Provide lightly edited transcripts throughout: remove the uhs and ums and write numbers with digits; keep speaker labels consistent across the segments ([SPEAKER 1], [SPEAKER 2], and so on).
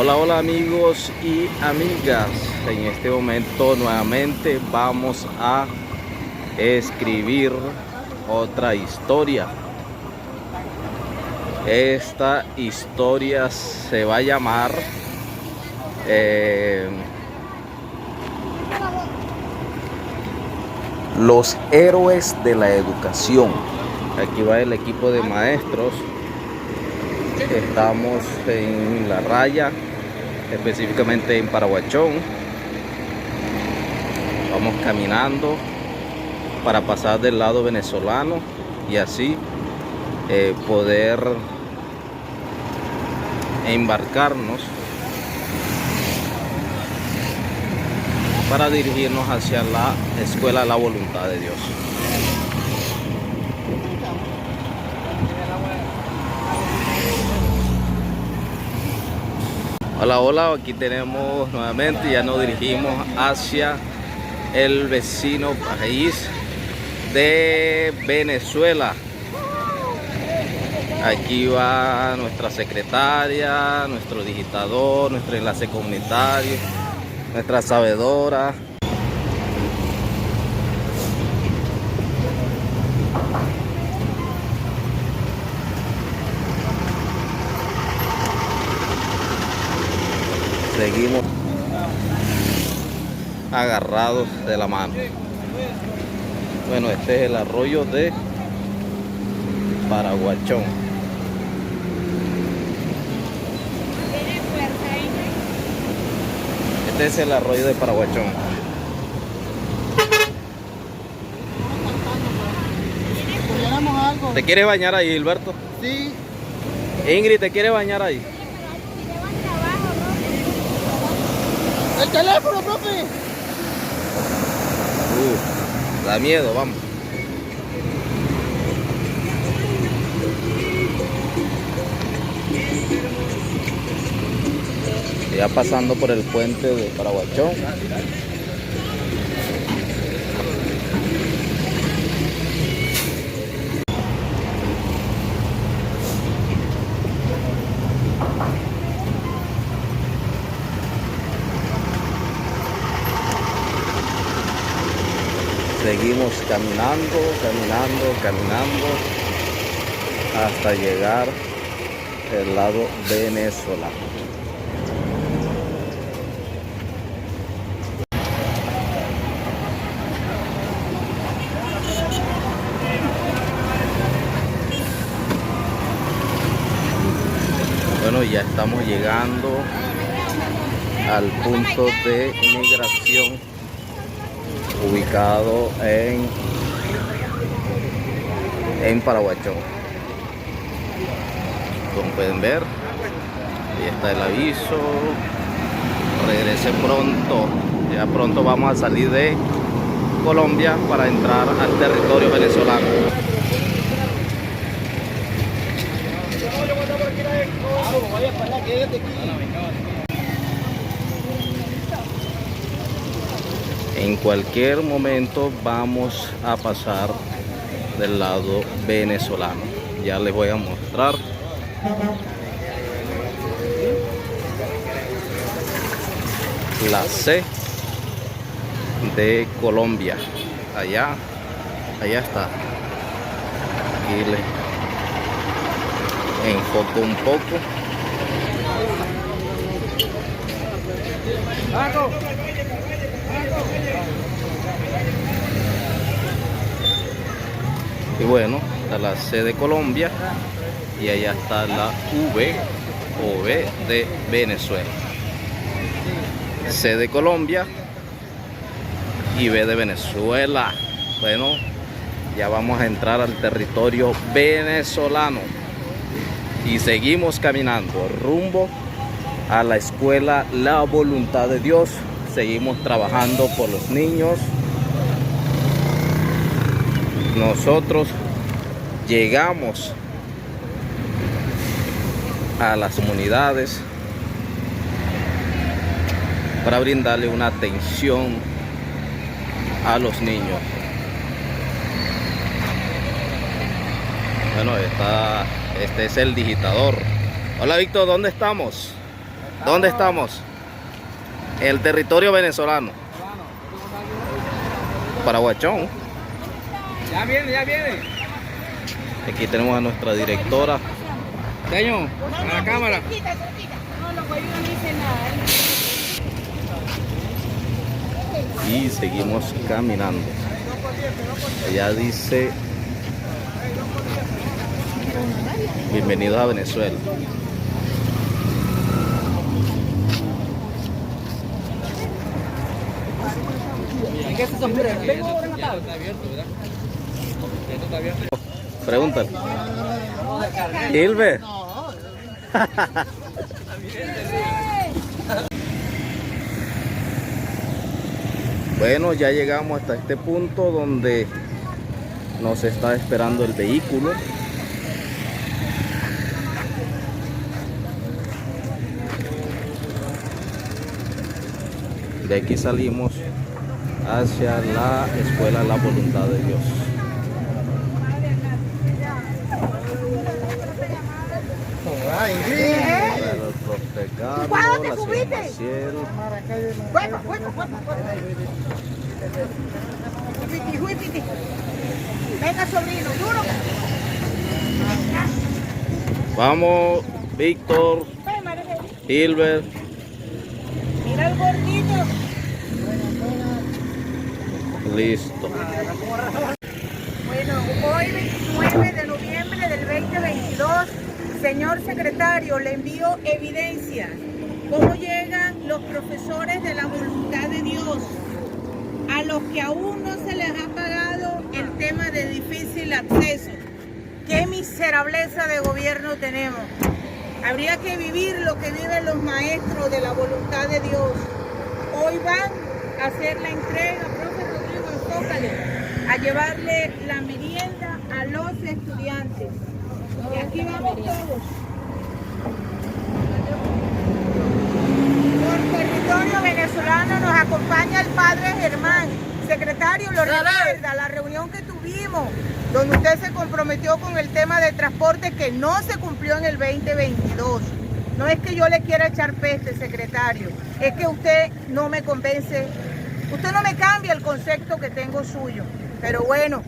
[SPEAKER 1] Hola, hola amigos y amigas. En este momento nuevamente vamos a escribir otra historia. Esta historia se va a llamar Los héroes de la educación. Aquí va el equipo de maestros. Estamos en La Raya, específicamente en Paraguachón. Vamos caminando para pasar del lado venezolano y así poder embarcarnos para dirigirnos hacia la Escuela La Voluntad de Dios. Hola, hola, aquí tenemos nuevamente, ya nos dirigimos hacia el vecino país de Venezuela. Aquí va nuestra secretaria, nuestro digitador, nuestro enlace comunitario, nuestra sabedora. Seguimos agarrados de la mano. Bueno, este es el arroyo de Paraguachón. Este es el arroyo de Paraguachón. ¿Te quieres bañar ahí, Gilberto?
[SPEAKER 2] Sí.
[SPEAKER 1] Ingrid, ¿te quieres bañar ahí?
[SPEAKER 2] ¡El teléfono, profe!
[SPEAKER 1] Da miedo, vamos. Ya pasando por el puente de Paraguachón. Seguimos caminando hasta llegar al lado venezolano. Bueno, ya estamos llegando al punto de migración ubicado en Paraguachón. Como pueden ver, ahí está el aviso. Regrese pronto. Ya pronto vamos a salir de Colombia para entrar al territorio venezolano. En cualquier momento vamos a pasar del lado venezolano. Ya les voy a mostrar. La C de Colombia. Allá está. Aquí les enfoco un poco. Y bueno, está la C de Colombia y allá está la V o B de Venezuela. C de Colombia y B de Venezuela. Bueno, ya vamos a entrar al territorio venezolano y seguimos caminando rumbo a la Escuela La Voluntad de Dios. Seguimos trabajando por los niños. Nosotros llegamos a las comunidades para brindarle una atención a los niños. Bueno, este es el digitador. Hola Víctor, ¿dónde estamos? ¿Dónde estamos? El territorio venezolano. Paraguachón.
[SPEAKER 2] Ya viene, ya viene.
[SPEAKER 1] Aquí tenemos a nuestra directora.
[SPEAKER 2] Señor, a la cámara.
[SPEAKER 3] No, los güeyes no dicen nada.
[SPEAKER 1] Y seguimos caminando. Allá dice: bienvenidos a Venezuela.
[SPEAKER 2] ¿En qué se oscura? Vengo ahora en la tarde. Está abierto, ¿verdad? Esto está abierto.
[SPEAKER 1] Pregúntale. Hilbert. Bueno, ya llegamos hasta este punto donde nos está esperando el vehículo. De aquí salimos hacia la escuela La Voluntad de Dios.
[SPEAKER 3] ¿Cuándo te subiste? Venga, sobrino, duro.
[SPEAKER 1] Vamos, Víctor, Hilbert.
[SPEAKER 3] Mira el gordito.
[SPEAKER 1] Listo.
[SPEAKER 3] Bueno, hoy 29 de noviembre del 2022, señor secretario, le envío evidencias. ¿Cómo llegan los profesores de la voluntad de Dios a los que aún no se les ha pagado el tema de difícil acceso? ¿Qué miserableza de gobierno tenemos? Habría que vivir lo que viven los maestros de la voluntad de Dios. Hoy van a hacer la entrega, profe Rodrigo, enfócale, a llevarle la merienda a los estudiantes. Y aquí vamos todos. Por territorio venezolano nos acompaña el padre Germán. Secretario, lo recuerda, la reunión que tuvimos, donde usted se comprometió con el tema de transporte que no se cumplió en el 2022. No es que yo le quiera echar peste, secretario, es que usted no me convence, usted no me cambia el concepto que tengo suyo. Pero bueno,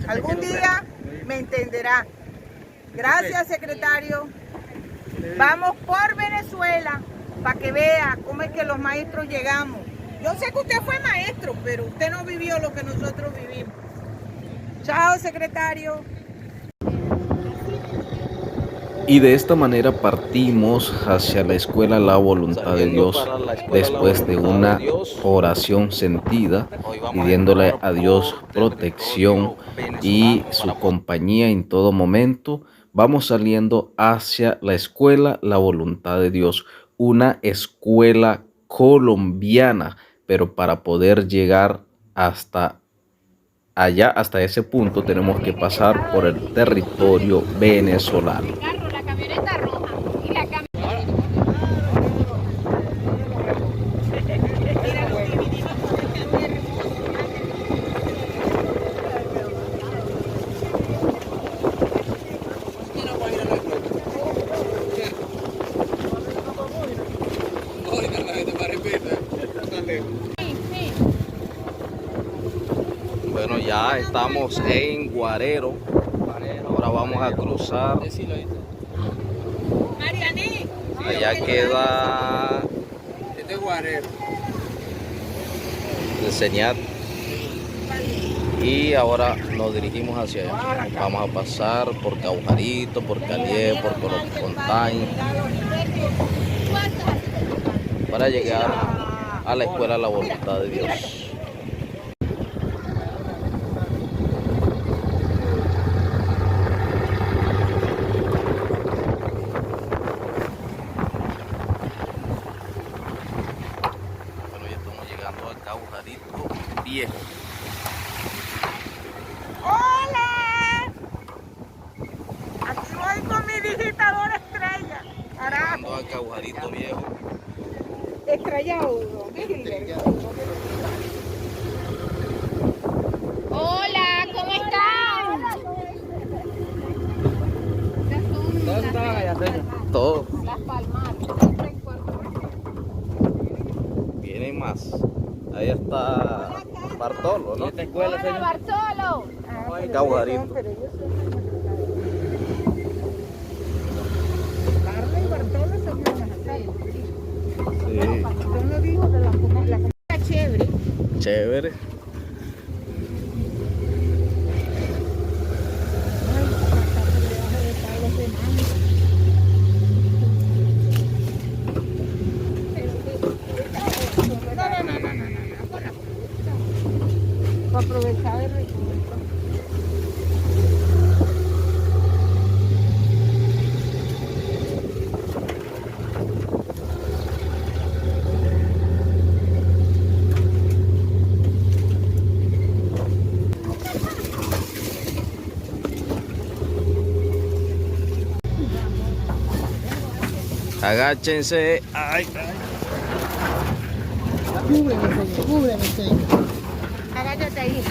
[SPEAKER 3] algún día me entenderá. Gracias, secretario. Vamos por Venezuela para que vea cómo es que los maestros llegamos. Yo sé que usted fue maestro, pero usted no vivió lo que nosotros vivimos. Chao, secretario.
[SPEAKER 1] Y de esta manera partimos hacia la escuela La Voluntad de Dios, después de una oración sentida, pidiéndole a Dios protección y su compañía en todo momento. Vamos saliendo hacia la escuela La Voluntad de Dios, una escuela colombiana, pero para poder llegar hasta allá, hasta ese punto, tenemos que pasar por el territorio venezolano.
[SPEAKER 3] La camioneta roja y la camioneta.
[SPEAKER 1] Bueno, ya estamos en Guarero. Ahora vamos a cruzar.
[SPEAKER 3] Marianí.
[SPEAKER 1] Allá queda
[SPEAKER 2] Este es Guarero.
[SPEAKER 1] el señal. Y ahora nos dirigimos hacia allá. Vamos a pasar por Caujarito, por Calié, por Corofontaine, para llegar a la escuela La Voluntad de Dios. Bueno, ya estamos llegando a Caujarito Viejo.
[SPEAKER 3] ¡Hola! Aquí voy con mi digitador estrella. Carajo.
[SPEAKER 1] Llegando a Caujarito Viejo.
[SPEAKER 3] Estrellado. Hola, ¿cómo están?
[SPEAKER 2] ¿Dónde estaban allá, señor?
[SPEAKER 1] Todo.
[SPEAKER 3] Las Palmares.
[SPEAKER 1] Ahí está Bartolo, ¿no?
[SPEAKER 2] Esta escuela, señor.
[SPEAKER 4] Bartolo.
[SPEAKER 1] Caujarito.
[SPEAKER 3] Carla y Bartolo son hermanas.
[SPEAKER 1] Sí.
[SPEAKER 3] Son los hijos de la comunidad chévere.
[SPEAKER 1] Chévere.
[SPEAKER 3] Para aprovechar el recurso.
[SPEAKER 1] Agáchense. Ay,
[SPEAKER 3] Cúbreme, señor. Agáchate ahí.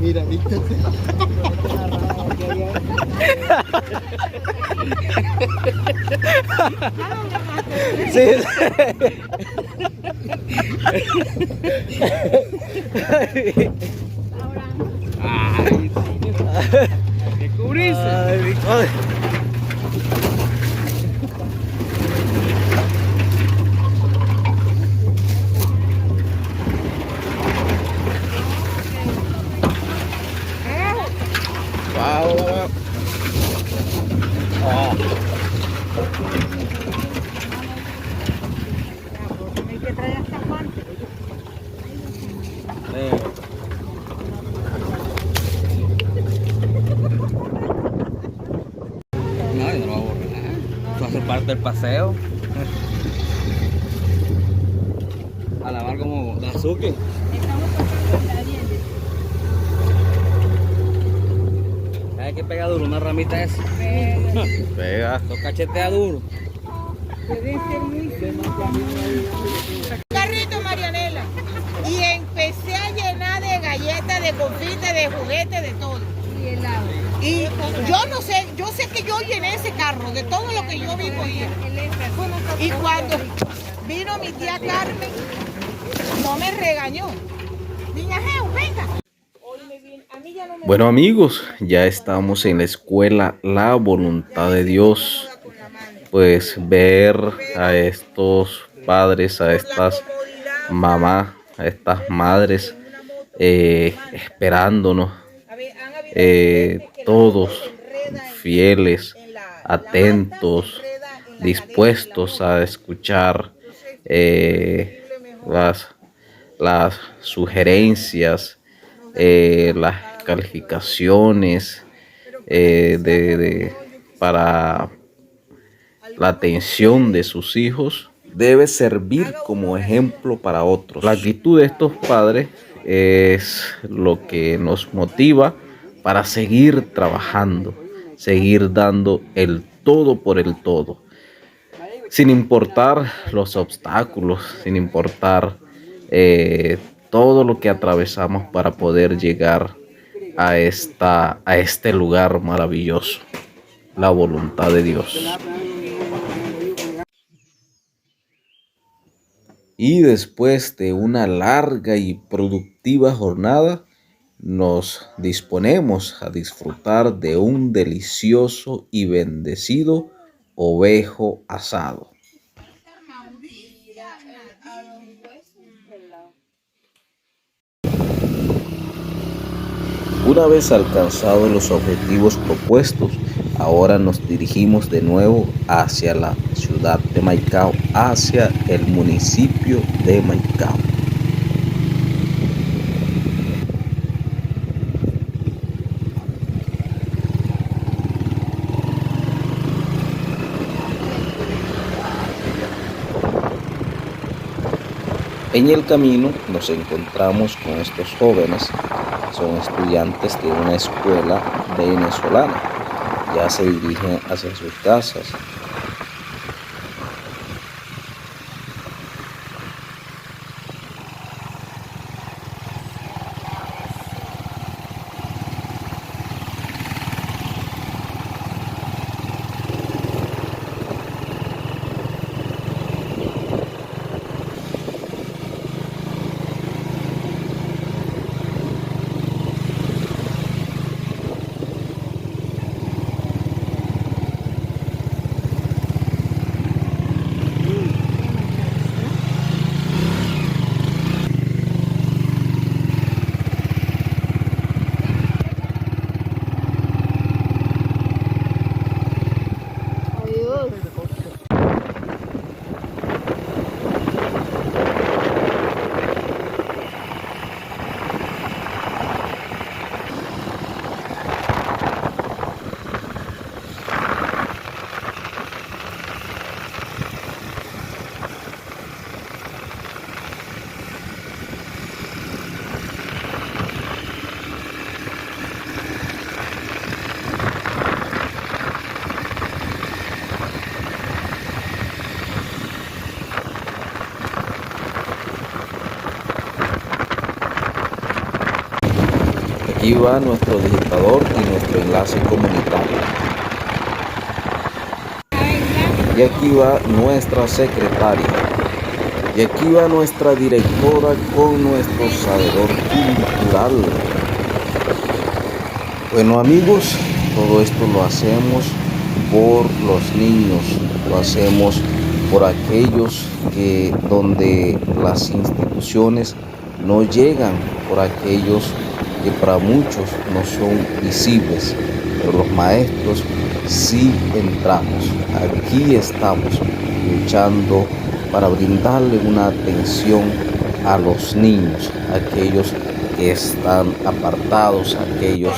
[SPEAKER 2] Mira, vístete.
[SPEAKER 1] sí.
[SPEAKER 2] Ay, hay que cubrirse.
[SPEAKER 1] Ay, mi padre. Wow, wow.
[SPEAKER 3] Hay que traer hasta guantes.
[SPEAKER 2] No, yo no lo voy a borrar. Eso hace parte del paseo. A lavar como de azúcar. Hay que pegar duro una ramita esa.
[SPEAKER 1] Pega.
[SPEAKER 2] Los cachetea duro.
[SPEAKER 3] Deben ser muy carrito, Marianela. Y empecé a llenar de galletas, de confites, de juguetes, de todo.
[SPEAKER 4] Y helado.
[SPEAKER 3] Y yo no sé, yo sé que yo llené ese carro de todo lo que yo vi cogía. Y cuando vino mi tía Carmen, no me regañó. Niña Geo, venga.
[SPEAKER 1] Bueno amigos, ya estamos en la escuela La Voluntad de Dios. Pues ver a estos padres, a estas mamás, a estas madres esperándonos, todos fieles, atentos, dispuestos a escuchar las sugerencias, las calificaciones para la atención de sus hijos, debe servir como ejemplo para otros. La actitud de estos padres es lo que nos motiva para seguir trabajando, seguir dando el todo por el todo, sin importar los obstáculos, sin importar todo lo que atravesamos para poder llegar a este lugar maravilloso, la voluntad de Dios. Y después de una larga y productiva jornada, nos disponemos a disfrutar de un delicioso y bendecido ovejo asado. Una vez alcanzados los objetivos propuestos, ahora nos dirigimos de nuevo hacia la ciudad de Maicao, hacia el municipio de Maicao. En el camino nos encontramos con estos jóvenes, son estudiantes de una escuela venezolana, ya se dirigen hacia sus casas. aquí va nuestro digitador y nuestro enlace comunitario. Y aquí va nuestra secretaria. Y aquí va nuestra directora con nuestro sabedor cultural. Bueno amigos, todo esto lo hacemos por los niños, lo hacemos por aquellos que donde las instituciones no llegan, por aquellos que para muchos no son visibles, pero los maestros sí entramos. Aquí estamos luchando para brindarle una atención a los niños, aquellos que están apartados, aquellos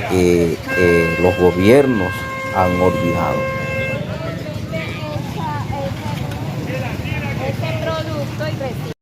[SPEAKER 1] que los gobiernos han olvidado.